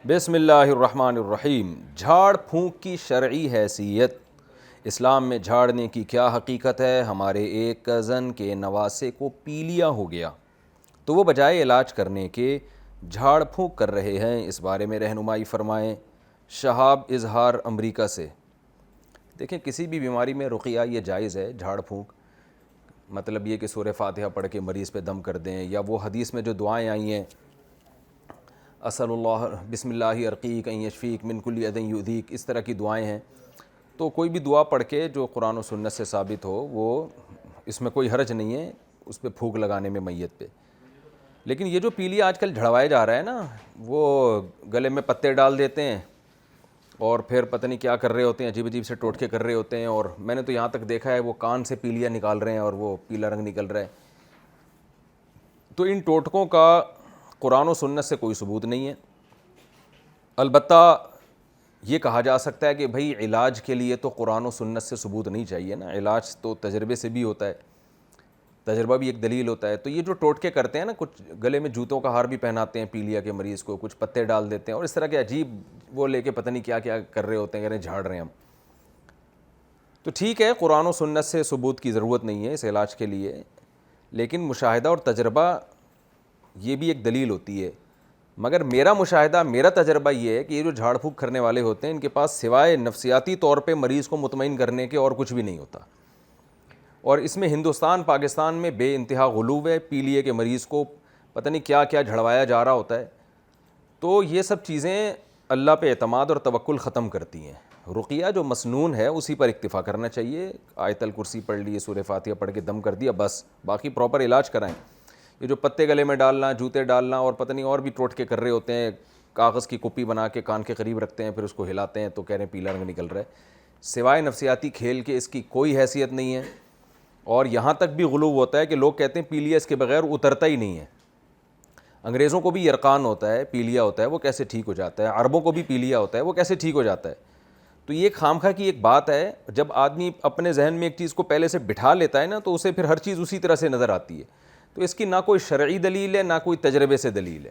بسم اللہ الرحمن الرحیم۔ جھاڑ پھونک کی شرعی حیثیت۔ اسلام میں جھاڑنے کی کیا حقیقت ہے؟ ہمارے ایک کزن کے نواسے کو پیلیا ہو گیا تو وہ بجائے علاج کرنے کے جھاڑ پھونک کر رہے ہیں، اس بارے میں رہنمائی فرمائیں۔ شہاب اظہار امریکہ سے۔ دیکھیں، کسی بھی بیماری میں رقیہ یہ جائز ہے، جھاڑ پھونک، مطلب یہ کہ سورہ فاتحہ پڑھ کے مریض پہ دم کر دیں، یا وہ حدیث میں جو دعائیں آئی ہیں، اسأل اللہ بسم اللہ ارقیک ان یشفیک من کل اذی یؤذیک، اس طرح کی دعائیں ہیں، تو کوئی بھی دعا پڑھ کے جو قرآن و سنت سے ثابت ہو، وہ اس میں کوئی حرج نہیں ہے اس پہ پھونک لگانے میں میت پہ۔ لیکن یہ جو پیلیا آج کل جھڑوایا جا رہا ہے نا، وہ گلے میں پتے ڈال دیتے ہیں اور پھر پتہ نہیں کیا کر رہے ہوتے ہیں، عجیب عجیب سے ٹوٹکے کر رہے ہوتے ہیں، اور میں نے تو یہاں تک دیکھا ہے وہ کان سے پیلیا نکال رہے ہیں اور وہ پیلا رنگ نکل رہا ہے۔ تو ان ٹوٹکوں کا قرآن و سنت سے کوئی ثبوت نہیں ہے۔ البتہ یہ کہا جا سکتا ہے کہ بھئی علاج کے لیے تو قرآن و سنت سے ثبوت نہیں چاہیے نا، علاج تو تجربے سے بھی ہوتا ہے، تجربہ بھی ایک دلیل ہوتا ہے۔ تو یہ جو ٹوٹکے کرتے ہیں نا، کچھ گلے میں جوتوں کا ہار بھی پہناتے ہیں پیلیا کے مریض کو، کچھ پتے ڈال دیتے ہیں اور اس طرح کے عجیب وہ لے کے پتہ نہیں کیا کیا کر رہے ہوتے ہیں، کہہ رہے ہیں جھاڑ رہے ہیں ہم۔ تو ٹھیک ہے، قرآن و سنت سے ثبوت کی ضرورت نہیں ہے اس علاج کے لیے، لیکن مشاہدہ اور تجربہ یہ بھی ایک دلیل ہوتی ہے۔ مگر میرا مشاہدہ، میرا تجربہ یہ ہے کہ یہ جو جھاڑ پھونک کرنے والے ہوتے ہیں، ان کے پاس سوائے نفسیاتی طور پہ مریض کو مطمئن کرنے کے اور کچھ بھی نہیں ہوتا، اور اس میں ہندوستان پاکستان میں بے انتہا غلو ہے، پیلیے کے مریض کو پتہ نہیں کیا کیا جھڑوایا جا رہا ہوتا ہے۔ تو یہ سب چیزیں اللہ پہ اعتماد اور توکل ختم کرتی ہیں۔ رقیہ جو مسنون ہے اسی پر اکتفا کرنا چاہیے، آیت الکرسی پڑھ لی، سورہ فاتحہ پڑھ کے دم کر دیا، بس، باقی پراپر علاج کرائیں۔ یہ جو پتے گلے میں ڈالنا، جوتے ڈالنا اور پتہ نہیں اور بھی ٹوٹکے کر رہے ہوتے ہیں، کاغذ کی کپی بنا کے کان کے قریب رکھتے ہیں، پھر اس کو ہلاتے ہیں تو کہہ رہے ہیں پیلا رنگ نکل رہا ہے، سوائے نفسیاتی کھیل کے اس کی کوئی حیثیت نہیں ہے۔ اور یہاں تک بھی غلو ہوتا ہے کہ لوگ کہتے ہیں پیلیا اس کے بغیر اترتا ہی نہیں ہے۔ انگریزوں کو بھی یرقان ہوتا ہے، پیلیا ہوتا ہے، وہ کیسے ٹھیک ہو جاتا ہے؟ عربوں کو بھی پیلیا ہوتا ہے، وہ کیسے ٹھیک ہو جاتا ہے؟ تو یہ خامخواہ کی ایک بات ہے، جب آدمی اپنے ذہن میں ایک چیز کو پہلے سے بٹھا لیتا ہے نا، تو اسے پھر ہر چیز اسی طرح سے نظر آتی ہے۔ تو اس کی نہ کوئی شرعی دلیل ہے، نہ کوئی تجربے سے دلیل ہے۔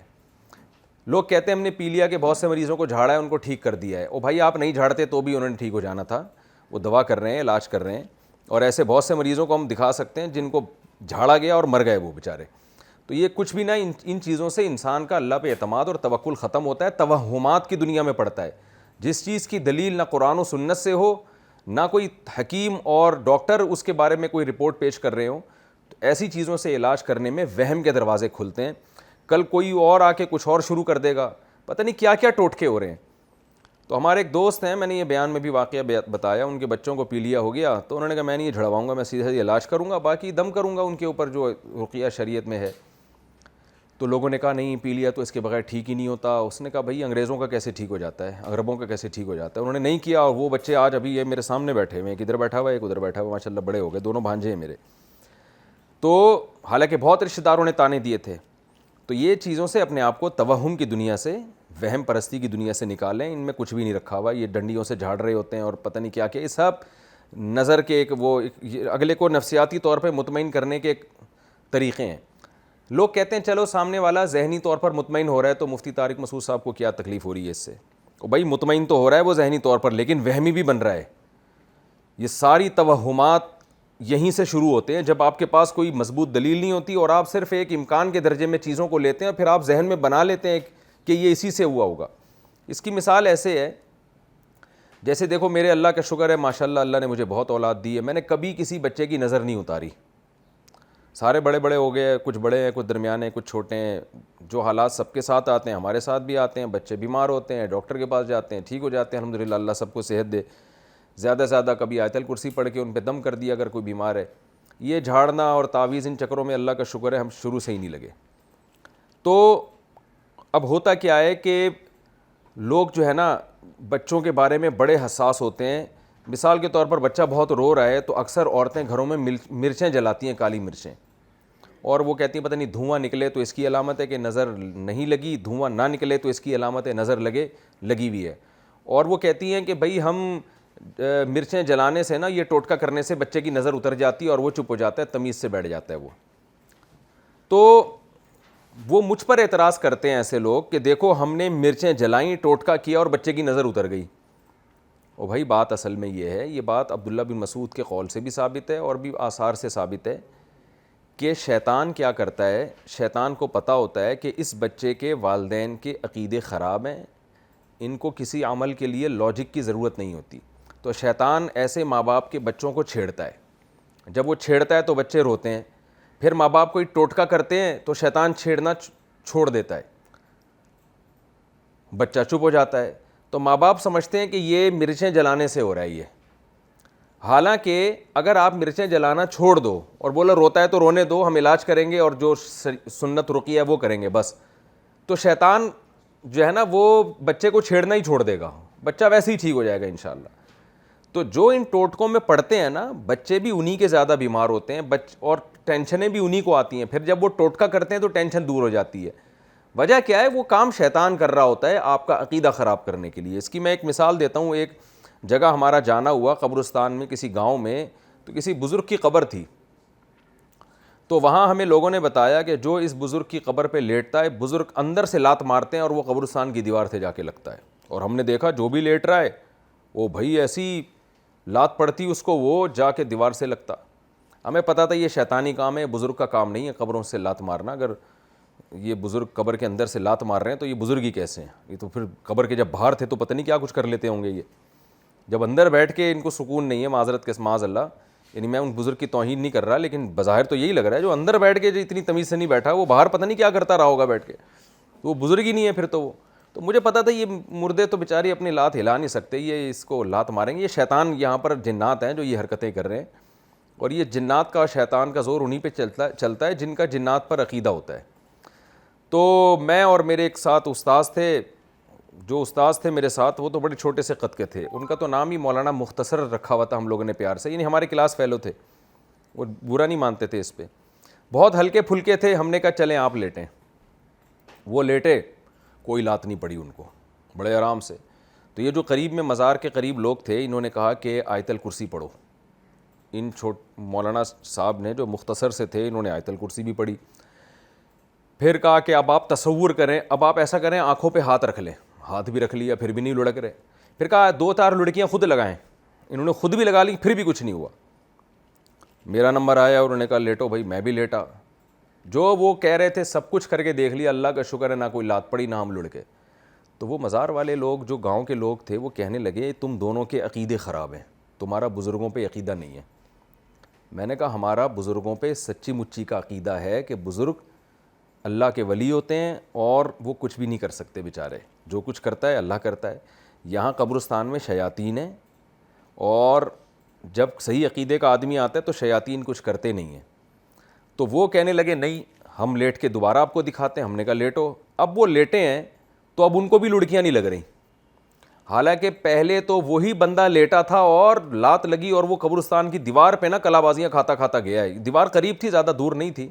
لوگ کہتے ہیں ہم نے پیلیا کے بہت سے مریضوں کو جھاڑا ہے، ان کو ٹھیک کر دیا ہے۔ او بھائی، آپ نہیں جھاڑتے تو بھی انہوں نے ٹھیک ہو جانا تھا، وہ دوا کر رہے ہیں، علاج کر رہے ہیں، اور ایسے بہت سے مریضوں کو ہم دکھا سکتے ہیں جن کو جھاڑا گیا اور مر گئے وہ بیچارے۔ تو یہ کچھ بھی نہ، ان چیزوں سے انسان کا اللہ پہ اعتماد اور توکل ختم ہوتا ہے، توہمات کی دنیا میں پڑتا ہے۔ جس چیز کی دلیل نہ قرآن و سنت سے ہو، نہ کوئی حکیم اور ڈاکٹر اس کے بارے میں کوئی رپورٹ پیش کر رہے ہوں، تو ایسی چیزوں سے علاج کرنے میں وہم کے دروازے کھلتے ہیں۔ کل کوئی اور آ کے کچھ اور شروع کر دے گا، پتہ نہیں کیا کیا ٹوٹکے ہو رہے ہیں۔ تو ہمارے ایک دوست ہیں، میں نے یہ بیان میں بھی واقعہ بتایا، ان کے بچوں کو پیلیا ہو گیا تو انہوں نے کہا میں نہیں یہ جھڑواؤں گا، میں سیدھے علاج کروں گا، باقی دم کروں گا ان کے اوپر جو رقیہ شریعت میں ہے۔ تو لوگوں نے کہا نہیں، پیلیا تو اس کے بغیر ٹھیک ہی نہیں ہوتا۔ اس نے کہا بھائی انگریزوں کا کیسے ٹھیک ہو جاتا ہے، عربوں کا کیسے ٹھیک ہو جاتا ہے؟ انہوں نے نہیں کیا، اور وہ بچے آج ابھی یہ میرے سامنے بیٹھے ہوئے ہیں، ایک ادھر بیٹھا ہوا ہے، ایک ادھر بیٹھا ہوا ہے، ماشاء اللہ بڑے ہو گئے، دونوں بھانجے ہیں میرے۔ تو حالانکہ بہت رشتہ داروں نے تانے دیے تھے۔ تو یہ چیزوں سے اپنے آپ کو توہم کی دنیا سے، وہم پرستی کی دنیا سے نکالیں، ان میں کچھ بھی نہیں رکھا ہوا، یہ ڈنڈیوں سے جھاڑ رہے ہوتے ہیں اور پتہ نہیں کیا کیا، یہ سب نظر کے ایک وہ اگلے کو نفسیاتی طور پہ مطمئن کرنے کے ایک طریقے ہیں۔ لوگ کہتے ہیں چلو سامنے والا ذہنی طور پر مطمئن ہو رہا ہے تو مفتی طارق مسعود صاحب کو کیا تکلیف ہو رہی ہے اس سے؟ بھائی مطمئن تو ہو رہا ہے وہ ذہنی طور پر، لیکن وہمی بھی بن رہا ہے۔ یہ ساری توہمات یہیں سے شروع ہوتے ہیں، جب آپ کے پاس کوئی مضبوط دلیل نہیں ہوتی اور آپ صرف ایک امکان کے درجے میں چیزوں کو لیتے ہیں، پھر آپ ذہن میں بنا لیتے ہیں کہ یہ اسی سے ہوا ہوگا۔ اس کی مثال ایسے ہے، جیسے دیکھو میرے اللہ کا شکر ہے، ماشاءاللہ اللہ نے مجھے بہت اولاد دی ہے، میں نے کبھی کسی بچے کی نظر نہیں اتاری۔ سارے بڑے بڑے ہو گئے، کچھ بڑے ہیں، کچھ درمیانے، کچھ چھوٹے ہیں۔ جو حالات سب کے ساتھ آتے ہیں ہمارے ساتھ بھی آتے ہیں، بچے بیمار ہوتے ہیں، ڈاکٹر کے پاس جاتے ہیں، ٹھیک ہو جاتے ہیں، الحمدللہ، اللہ سب کو صحت دے۔ زیادہ سے زیادہ کبھی آیت الکرسی پڑھ کے ان پہ دم کر دیا اگر کوئی بیمار ہے۔ یہ جھاڑنا اور تعویذ، ان چکروں میں اللہ کا شکر ہے ہم شروع سے ہی نہیں لگے۔ تو اب ہوتا کیا ہے کہ لوگ جو ہے نا بچوں کے بارے میں بڑے حساس ہوتے ہیں۔ مثال کے طور پر بچہ بہت رو رہا ہے تو اکثر عورتیں گھروں میں مرچیں جلاتی ہیں، کالی مرچیں، اور وہ کہتی ہیں پتہ نہیں دھواں نکلے تو اس کی علامت ہے کہ نظر نہیں لگی، دھواں نہ نکلے تو اس کی علامت ہے نظر لگی ہوئی ہے۔ اور وہ کہتی ہیں کہ بھئی ہم مرچیں جلانے سے نا، یہ ٹوٹکا کرنے سے بچے کی نظر اتر جاتی ہے اور وہ چپ ہو جاتا ہے، تمیز سے بیٹھ جاتا ہے وہ۔ تو وہ مجھ پر اعتراض کرتے ہیں ایسے لوگ کہ دیکھو ہم نے مرچیں جلائیں، ٹوٹکا کیا اور بچے کی نظر اتر گئی. او بھائی بات اصل میں یہ ہے، یہ بات عبداللہ بن مسعود کے قول سے بھی ثابت ہے اور بھی آثار سے ثابت ہے کہ شیطان کیا کرتا ہے، شیطان کو پتہ ہوتا ہے کہ اس بچے کے والدین کے عقیدے خراب ہیں، ان کو کسی عمل کے لیے لاجک کی ضرورت نہیں ہوتی، تو شیطان ایسے ماں باپ کے بچوں کو چھیڑتا ہے. جب وہ چھیڑتا ہے تو بچے روتے ہیں، پھر ماں باپ کوئی ٹوٹکا کرتے ہیں تو شیطان چھیڑنا چھوڑ دیتا ہے، بچہ چپ ہو جاتا ہے. تو ماں باپ سمجھتے ہیں کہ یہ مرچیں جلانے سے ہو رہا ہے یہ، حالانکہ اگر آپ مرچیں جلانا چھوڑ دو اور بولا روتا ہے تو رونے دو، ہم علاج کریں گے اور جو سنت رقیہ ہے وہ کریں گے بس، تو شیطان جو ہے نا وہ بچے کو چھیڑنا ہی چھوڑ دے گا، بچہ ویسے ہی ٹھیک ہو جائے گا انشاءاللہ. تو جو ان ٹوٹکوں میں پڑھتے ہیں نا، بچے بھی انہی کے زیادہ بیمار ہوتے ہیں اور ٹینشنیں بھی انہی کو آتی ہیں، پھر جب وہ ٹوٹکا کرتے ہیں تو ٹینشن دور ہو جاتی ہے. وجہ کیا ہے؟ وہ کام شیطان کر رہا ہوتا ہے آپ کا عقیدہ خراب کرنے کے لیے. اس کی میں ایک مثال دیتا ہوں. ایک جگہ ہمارا جانا ہوا قبرستان میں کسی گاؤں میں، تو کسی بزرگ کی قبر تھی، تو وہاں ہمیں لوگوں نے بتایا کہ جو اس بزرگ کی قبر پہ لیٹتا ہے، بزرگ اندر سے لات مارتے ہیں اور وہ قبرستان کی دیوار سے جا کے لگتا ہے. اور ہم نے دیکھا جو بھی لیٹ رہا ہے وہ بھائی ایسی لات پڑتی اس کو، وہ جا کے دیوار سے لگتا. ہمیں پتہ تھا یہ شیطانی کام ہے، بزرگ کا کام نہیں ہے قبروں سے لات مارنا. اگر یہ بزرگ قبر کے اندر سے لات مار رہے ہیں تو یہ بزرگ ہی کیسے ہیں؟ یہ تو پھر قبر کے جب باہر تھے تو پتہ نہیں کیا کچھ کر لیتے ہوں گے. یہ جب اندر بیٹھ کے ان کو سکون نہیں ہے، معذرت کے معاذ اللہ، یعنی میں ان بزرگ کی توہین نہیں کر رہا، لیکن بظاہر تو یہی لگ رہا ہے جو اندر بیٹھ کے جو اتنی تمیز سے نہیں بیٹھا، وہ باہر پتہ نہیں کیا کرتا رہا ہوگا بیٹھ کے، تو وہ بزرگ ہی نہیں ہے پھر تو وہ. تو مجھے پتا تھا یہ مردے تو بیچارے اپنی لات ہلا نہیں سکتے، یہ اس کو لات ماریں گے. یہ شیطان یہاں پر جنات ہیں جو یہ حرکتیں کر رہے ہیں، اور یہ جنات کا شیطان کا زور انہی پہ چلتا ہے جن کا جنات پر عقیدہ ہوتا ہے. تو میں اور میرے ایک ساتھ استاذ تھے، جو استاذ تھے میرے ساتھ وہ تو بڑے چھوٹے سے قد کے تھے، ان کا تو نام ہی مولانا مختصر رکھا ہوا تھا ہم لوگوں نے پیار سے، یعنی ہمارے کلاس فیلو تھے، وہ برا نہیں مانتے تھے اس پہ، بہت ہلکے پھلکے تھے. ہم نے کہا چلیں آپ لیٹیں، وہ لیٹے، کوئی لات نہیں پڑی ان کو، بڑے آرام سے. تو یہ جو قریب میں مزار کے قریب لوگ تھے، انہوں نے کہا کہ آیت الکرسی پڑھو. ان مولانا صاحب نے جو مختصر سے تھے انہوں نے آیت الکرسی بھی پڑھی. پھر کہا کہ اب آپ تصور کریں، اب آپ ایسا کریں آنکھوں پہ ہاتھ رکھ لیں. ہاتھ بھی رکھ لیا، پھر بھی نہیں لڑک رہے. پھر کہا 2-4 لڑکیاں خود لگائیں. انہوں نے خود بھی لگا لی، پھر بھی کچھ نہیں ہوا. میرا نمبر آیا اور انہوں نے کہا لیٹو بھائی. میں بھی لیٹا. جو وہ کہہ رہے تھے سب کچھ کر کے دیکھ لیا، اللہ کا شکر ہے نہ کوئی لات پڑی نہ ہم لڑکے. تو وہ مزار والے لوگ جو گاؤں کے لوگ تھے وہ کہنے لگے تم دونوں کے عقیدے خراب ہیں، تمہارا بزرگوں پہ عقیدہ نہیں ہے. میں نے کہا ہمارا بزرگوں پہ سچی مچی کا عقیدہ ہے کہ بزرگ اللہ کے ولی ہوتے ہیں اور وہ کچھ بھی نہیں کر سکتے بیچارے، جو کچھ کرتا ہے اللہ کرتا ہے. یہاں قبرستان میں شیاطین ہیں، اور جب صحیح عقیدے کا آدمی آتا ہے تو شیاطین کچھ کرتے نہیں ہیں. تو وہ کہنے لگے نہیں ہم لیٹ کے دوبارہ آپ کو دکھاتے ہیں. ہم نے کہا لیٹو. اب وہ لیٹے ہیں تو اب ان کو بھی لڑکیاں نہیں لگ رہی، حالانکہ پہلے تو وہی بندہ لیٹا تھا اور لات لگی اور وہ قبرستان کی دیوار پہ نا کلا بازیاں کھاتا کھاتا گیا ہے. دیوار قریب تھی، زیادہ دور نہیں تھی.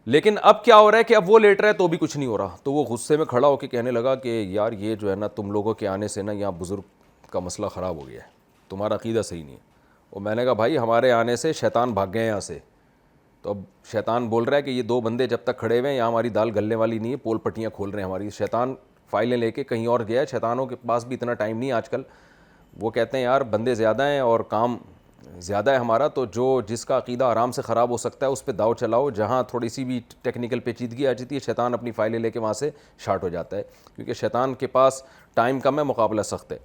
لیکن اب کیا ہو رہا ہے کہ اب وہ لیٹ رہا ہے تو بھی کچھ نہیں ہو رہا. تو وہ غصے میں کھڑا ہو کے کہنے لگا کہ یار یہ جو ہے نا تم لوگوں کے آنے سے نا یہاں بزرگ کا مسئلہ خراب ہو گیا ہے، تمہارا عقیدہ صحیح نہیں ہے. اور میں نے کہا بھائی ہمارے آنے سے شیطان بھاگ گئے یہاں سے. تو اب شیطان بول رہا ہے کہ یہ 2 بندے جب تک کھڑے ہوئے ہیں یہاں ہماری دال گلنے والی نہیں ہے، پول پٹیاں کھول رہے ہیں ہماری. شیطان فائلیں لے کے کہیں اور گیا ہے، شیطانوں کے پاس بھی اتنا ٹائم نہیں آج کل. وہ کہتے ہیں یار بندے زیادہ ہیں اور کام زیادہ ہے ہمارا، تو جس کا عقیدہ آرام سے خراب ہو سکتا ہے اس پہ داؤ چلاؤ. جہاں تھوڑی سی بھی ٹیکنیکل پیچیدگی آ جاتی ہے شیطان اپنی فائلیں لے کے وہاں سے شارٹ ہو جاتا ہے، کیونکہ شیطان کے پاس ٹائم کم ہے، مقابلہ سخت ہے.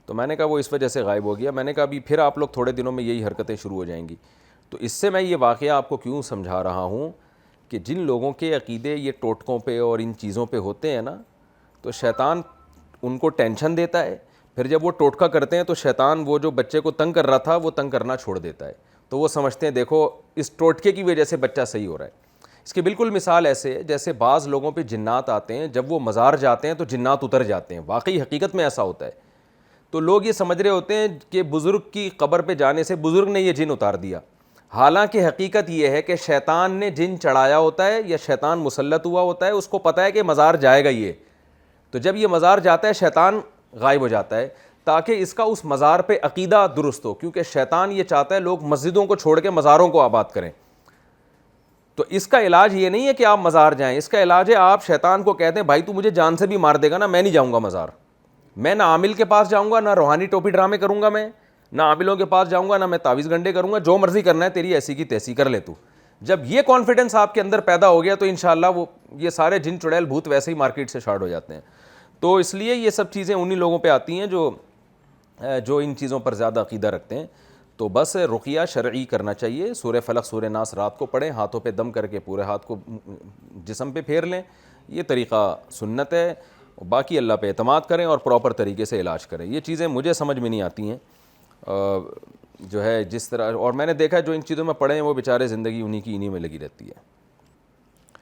تو میں نے کہا وہ اس وجہ سے غائب ہو گیا. میں نے کہا ابھی پھر آپ لوگ تھوڑے دنوں میں یہی حرکتیں شروع ہو جائیں گی. تو اس سے میں یہ واقعہ آپ کو کیوں سمجھا رہا ہوں کہ جن لوگوں کے عقیدے یہ ٹوٹکوں پہ اور ان چیزوں پہ ہوتے ہیں نا، تو شیطان ان کو ٹینشن دیتا ہے. پھر جب وہ ٹوٹکا کرتے ہیں تو شیطان وہ جو بچے کو تنگ کر رہا تھا وہ تنگ کرنا چھوڑ دیتا ہے. تو وہ سمجھتے ہیں دیکھو اس ٹوٹکے کی وجہ سے بچہ صحیح ہو رہا ہے. اس کی بالکل مثال ایسے ہے جیسے بعض لوگوں پہ جنات آتے ہیں، جب وہ مزار جاتے ہیں تو جنات اتر جاتے ہیں. واقعی حقیقت میں ایسا ہوتا ہے. تو لوگ یہ سمجھ رہے ہوتے ہیں کہ بزرگ کی قبر پہ جانے سے بزرگ نے یہ جن اتار دیا. حالانکہ حقیقت یہ ہے کہ شیطان نے جن چڑھایا ہوتا ہے یا شیطان مسلط ہوا ہوتا ہے، اس کو پتہ ہے کہ مزار جائے گا یہ. تو جب یہ مزار جاتا ہے شیطان غائب ہو جاتا ہے تاکہ اس کا اس مزار پہ عقیدہ درست ہو، کیونکہ شیطان یہ چاہتا ہے لوگ مسجدوں کو چھوڑ کے مزاروں کو آباد کریں. تو اس کا علاج یہ نہیں ہے کہ آپ مزار جائیں، اس کا علاج ہے آپ شیطان کو کہتے ہیں بھائی تو مجھے جان سے بھی مار دے گا نا، میں نہیں جاؤں گا مزار، میں نہ عامل کے پاس جاؤں گا، نہ روحانی ٹوپی ڈرامے کروں گا، میں نہ عاملوں کے پاس جاؤں گا، نہ میں تعویذ گنڈے کروں گا، جو مرضی کرنا ہے تیری ایسی کی تیسی کر لے تو۔ جب یہ کانفیڈنس آپ کے اندر پیدا ہو گیا تو انشاءاللہ وہ یہ سارے جن چڑیل بھوت ویسے ہی مارکیٹ سے شارٹ ہو جاتے ہیں۔ تو اس لیے یہ سب چیزیں انہی لوگوں پہ آتی ہیں جو ان چیزوں پر زیادہ عقیدہ رکھتے ہیں۔ تو بس رقیہ شرعی کرنا چاہیے، سورہ فلق سورہ ناس رات کو پڑھیں، ہاتھوں پہ دم کر کے پورے ہاتھ کو جسم پہ پھیر لیں، یہ طریقہ سنت ہے۔ باقی اللہ پہ اعتماد کریں اور پراپر طریقے سے علاج کریں۔ یہ چیزیں مجھے سمجھ میں نہیں آتی ہیں جو ہے جس طرح، اور میں نے دیکھا ہے جو ان چیزوں میں پڑھے ہیں وہ بیچارے زندگی انہی میں لگی رہتی ہے۔